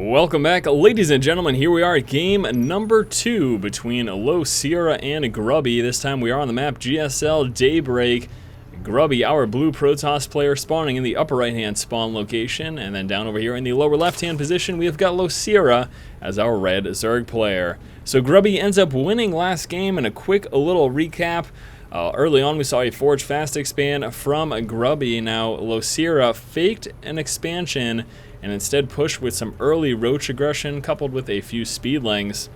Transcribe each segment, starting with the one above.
Welcome back, ladies and gentlemen. Here we are at game number 2 between LosirA and Grubby. This time we are on the map GSL Daybreak. Grubby, our blue Protoss player, spawning in the upper right-hand spawn location, and then down over here in the lower left-hand position, we have got LosirA as our red Zerg player. So Grubby ends up winning last game. In a quick little recap, early on we saw a Forge Fast expand from Grubby. Now LosirA faked an expansion and instead pushed with some early roach aggression coupled with a few speedlings.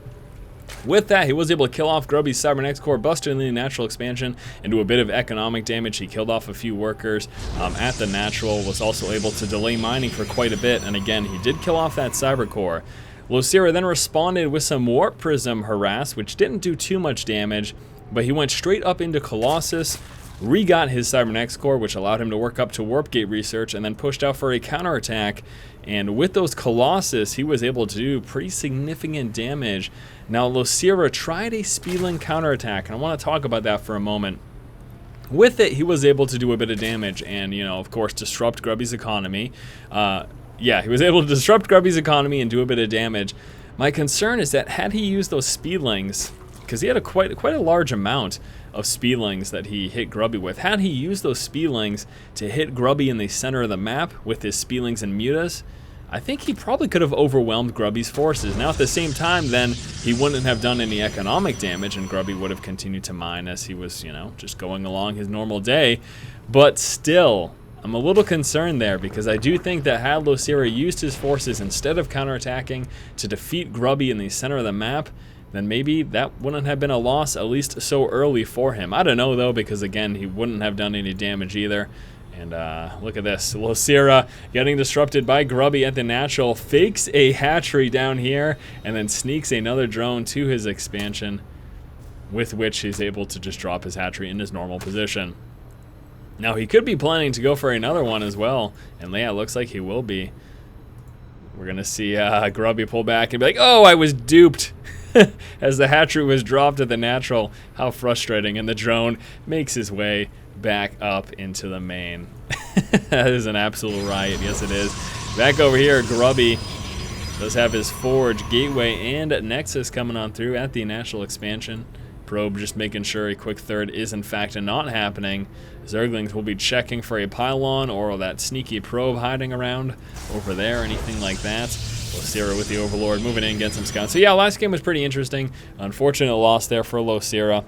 With that, he was able to kill off Grubby's Cybernex core, busting the natural expansion and do a bit of economic damage. He killed off a few workers at the natural, was also able to delay mining for quite a bit, and again, he did kill off that cyber core. LosirA then responded with some Warp Prism harass, which didn't do too much damage, but he went straight up into Colossus, re-got his Cybernex core, which allowed him to work up to Warp Gate research, and then pushed out for a counterattack. And with those Colossus, he was able to do pretty significant damage. Now, LosirA tried a Speedling counterattack, and I want to talk about that for a moment. With it, he was able to do a bit of damage and, you know, of course, disrupt Grubby's economy. Yeah, he was able to disrupt Grubby's economy and do a bit of damage. My concern is that had he used those Speedlings, because he had quite a large amount of Speedlings that he hit Grubby with. Had he used those Speedlings to hit Grubby in the center of the map with his Speedlings and Mutas, I think he probably could have overwhelmed Grubby's forces. Now at the same time, then, he wouldn't have done any economic damage and Grubby would have continued to mine as he was, you know, just going along his normal day. But still, I'm a little concerned there because I do think that had LosirA used his forces instead of counterattacking to defeat Grubby in the center of the map, then maybe that wouldn't have been a loss, at least so early for him. I don't know, though, because, again, he wouldn't have done any damage either. And look at this. LosirA getting disrupted by Grubby at the natural, fakes a hatchery down here, and then sneaks another drone to his expansion, with which he's able to just drop his hatchery in his normal position. Now, he could be planning to go for another one as well, and yeah, it looks like he will be. We're going to see Grubby pull back and be like, oh, I was duped. As the hatchery was dropped at the natural. How frustrating. And the drone makes his way back up into the main. That is an absolute riot. Yes, it is. Back over here, Grubby does have his Forge, Gateway, and Nexus coming on through at the natural expansion. Probe just making sure a quick third is in fact not happening. Zerglings will be checking for a pylon or that sneaky probe hiding around over there, anything like that. LosirA with the Overlord moving in, getting some scouts. So yeah, last game was pretty interesting. Unfortunate loss there for LosirA.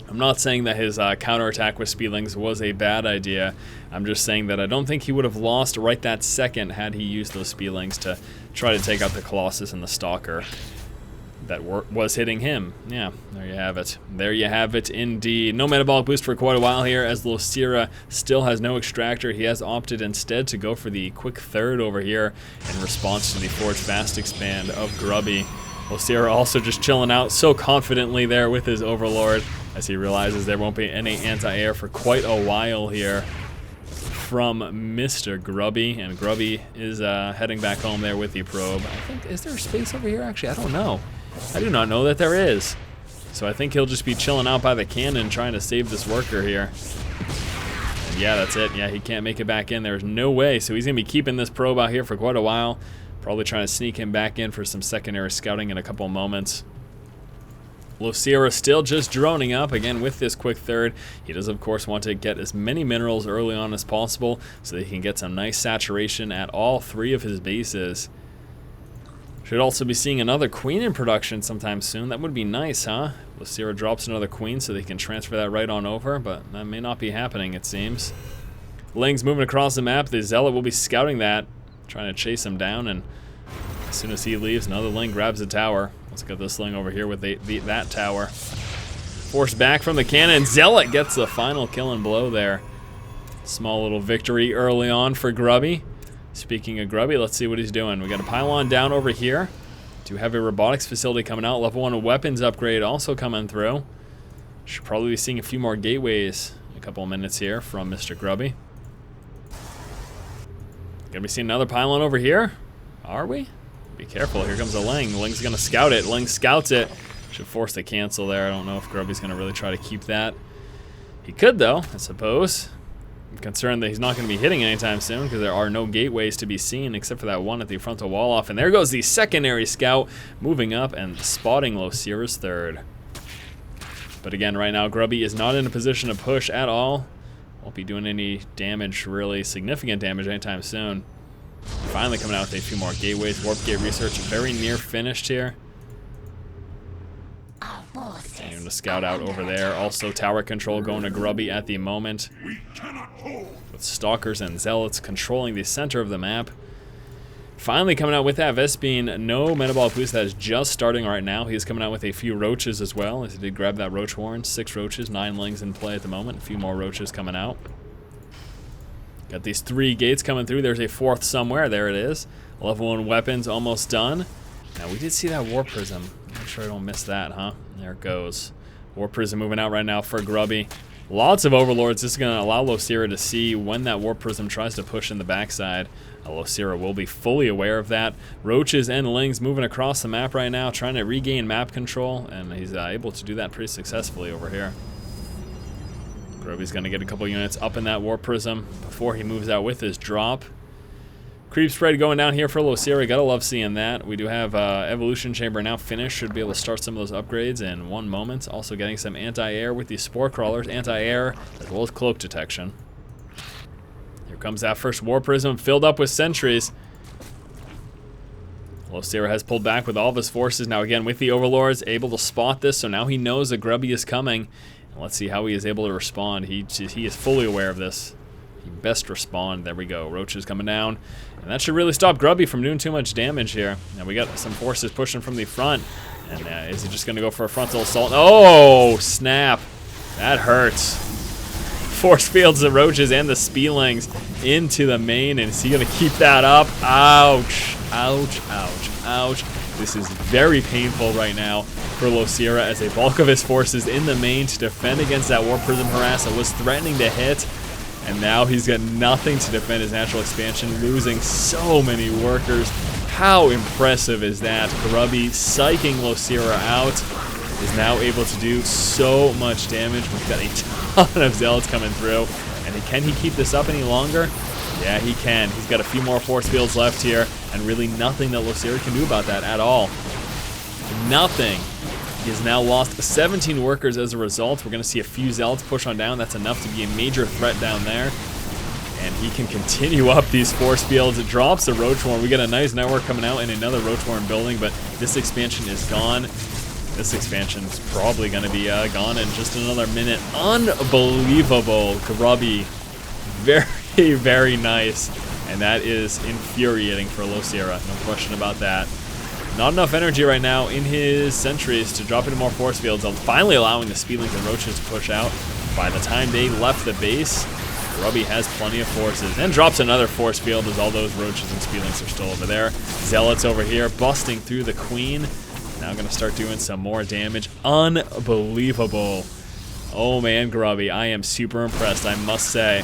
I'm not saying that his counterattack with Speedlings was a bad idea. I'm just saying that I don't think he would have lost right that second had he used those Speedlings to try to take out the Colossus and the Stalker that was hitting him. Yeah, there you have it. There you have it indeed. No metabolic boost for quite a while here as LosirA still has no extractor. He has opted instead to go for the quick third over here in response to the Forge Fast expand of Grubby. LosirA also just chilling out so confidently there with his Overlord as he realizes there won't be any anti-air for quite a while here from Mr. Grubby. And Grubby is heading back home there with the probe. I think, is there space over here actually? I don't know. I do not know that there is. So I think he'll just be chilling out by the cannon trying to save this worker here. And yeah, that's it. Yeah, he can't make it back in. There's no way. So he's going to be keeping this probe out here for quite a while. Probably trying to sneak him back in for some secondary scouting in a couple moments. LosirA still just droning up, again with this quick third. He does, of course, want to get as many minerals early on as possible so that he can get some nice saturation at all 3 of his bases. Should also be seeing another queen in production sometime soon. That would be nice, huh? LosirA drops another queen so they can transfer that right on over, but that may not be happening, it seems. Ling's moving across the map. The Zealot will be scouting that, trying to chase him down, and as soon as he leaves, another Ling grabs the tower. Let's get this Ling over here with that tower. Forced back from the cannon. Zealot gets the final killing blow there. Small little victory early on for Grubby. Speaking of Grubby, let's see what he's doing. We got a pylon down over here. Do have a robotics facility coming out. Level 1 weapons upgrade also coming through. Should probably be seeing a few more gateways in a couple of minutes here from Mr. Grubby. Gonna be seeing another pylon over here? Are we? Be careful, here comes a Ling. Ling's gonna scout it. Ling scouts it. Should force the cancel there. I don't know if Grubby's gonna really try to keep that. He could though, I suppose. I'm concerned that he's not going to be hitting anytime soon because there are no gateways to be seen except for that one at the frontal wall off. And there goes the secondary scout moving up and spotting LosirA's third. But again, right now, Grubby is not in a position to push at all. Won't be doing any damage, really significant damage anytime soon. Finally coming out with a few more gateways. Warp gate research very near finished here. And the scout out over there. Also tower control going to Grubby at the moment. With stalkers and zealots controlling the center of the map. Finally coming out with that Vespene. No metabolic boost. That is just starting right now. He's coming out with a few roaches as well, as he did grab that roach horn. 6 roaches, 9 lings in play at the moment. A few more roaches coming out. Got these 3 gates coming through. There's a 4th somewhere. There it is. Level 1 weapons almost done. Now we did see that War Prism. Make sure I don't miss that, huh? There it goes. War Prism moving out right now for Grubby. Lots of Overlords. This is going to allow LosirA to see when that War Prism tries to push in the backside. LosirA will be fully aware of that. Roaches and Lings moving across the map right now, trying to regain map control, and he's able to do that pretty successfully over here. Grubby's going to get a couple units up in that War Prism before he moves out with his drop. Creep spread going down here for LosirA. Gotta love seeing that. We do have Evolution Chamber now finished. Should be able to start some of those upgrades in 1 moment. Also getting some anti-air with these Spore Crawlers. Anti-air as well as cloak detection. Here comes that first War Prism filled up with sentries. LosirA has pulled back with all of his forces. Now again with the Overlords, able to spot this. So now he knows that Grubby is coming. And let's see how he is able to respond. He is fully aware of this. He best respond. There we go. Roaches coming down. And that should really stop Grubby from doing too much damage here. Now we got some forces pushing from the front. And is he just going to go for a frontal assault? Oh, snap. That hurts. Force fields the roaches and the Spielings into the main. And is he going to keep that up? Ouch. Ouch, ouch, ouch. This is very painful right now for LosirA as a bulk of his forces in the main to defend against that War Prism harass that was threatening to hit. And now he's got nothing to defend his natural expansion, losing so many workers. How impressive is that? Grubby psyching LosirA out is now able to do so much damage. We've got a ton of zealots coming through. And can he keep this up any longer? Yeah, he can. He's got a few more force fields left here, and really nothing that LosirA can do about that at all. Nothing. He has now lost 17 workers as a result. We're going to see a few zealots push on down. That's enough to be a major threat down there. And he can continue up these force fields. It drops the Roach Horn. We got a nice network coming out in another Roach Horn building, but this expansion is gone. This expansion is probably going to be gone in just another minute. Unbelievable. Grubby. Very, very nice. And that is infuriating for LosirA. No question about that. Not enough energy right now in his sentries to drop into more force fields, finally allowing the Spielings and Roaches to push out. By the time they left the base, Grubby has plenty of forces and drops another force field as all those Roaches and Spielings are still over there. Zealots over here busting through the Queen. Now going to start doing some more damage. Unbelievable. Oh man, Grubby, I am super impressed, I must say.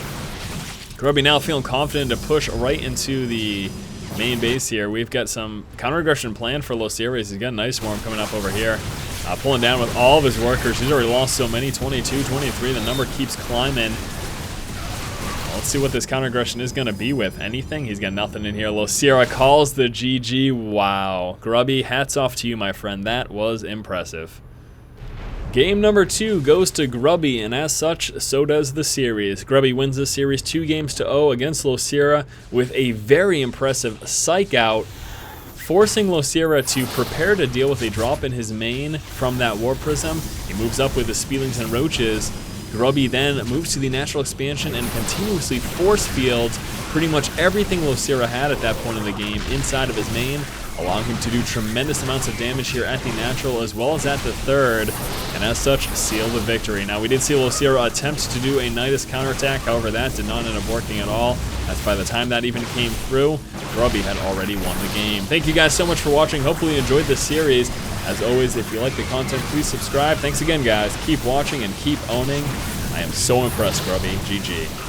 Grubby now feeling confident to push right into the main base here. We've got some counter-aggression planned for LosirA. He's got a nice swarm coming up over here. Pulling down with all of his workers. He's already lost so many, 22, 23. The number keeps climbing. Let's see what this counter-aggression is going to be with. Anything? He's got nothing in here. LosirA calls the GG. Wow. Grubby, hats off to you, my friend. That was impressive. Game number 2 goes to Grubby, and as such, so does the series. Grubby wins this series 2-0 against LosirA with a very impressive psych out, forcing LosirA to prepare to deal with a drop in his main from that War Prism. He moves up with the Spielings and Roaches. Grubby then moves to the natural expansion and continuously force fields pretty much everything LosirA had at that point in the game inside of his main, allowing him to do tremendous amounts of damage here at the natural as well as at the third, and as such, seal the victory. Now, we did see LosirA attempt to do a Nidus counterattack, however, that did not end up working at all, as by the time that even came through, Grubby had already won the game. Thank you guys so much for watching. Hopefully you enjoyed this series. As always, if you like the content, please subscribe. Thanks again, guys. Keep watching and keep owning. I am so impressed, Grubby. GG.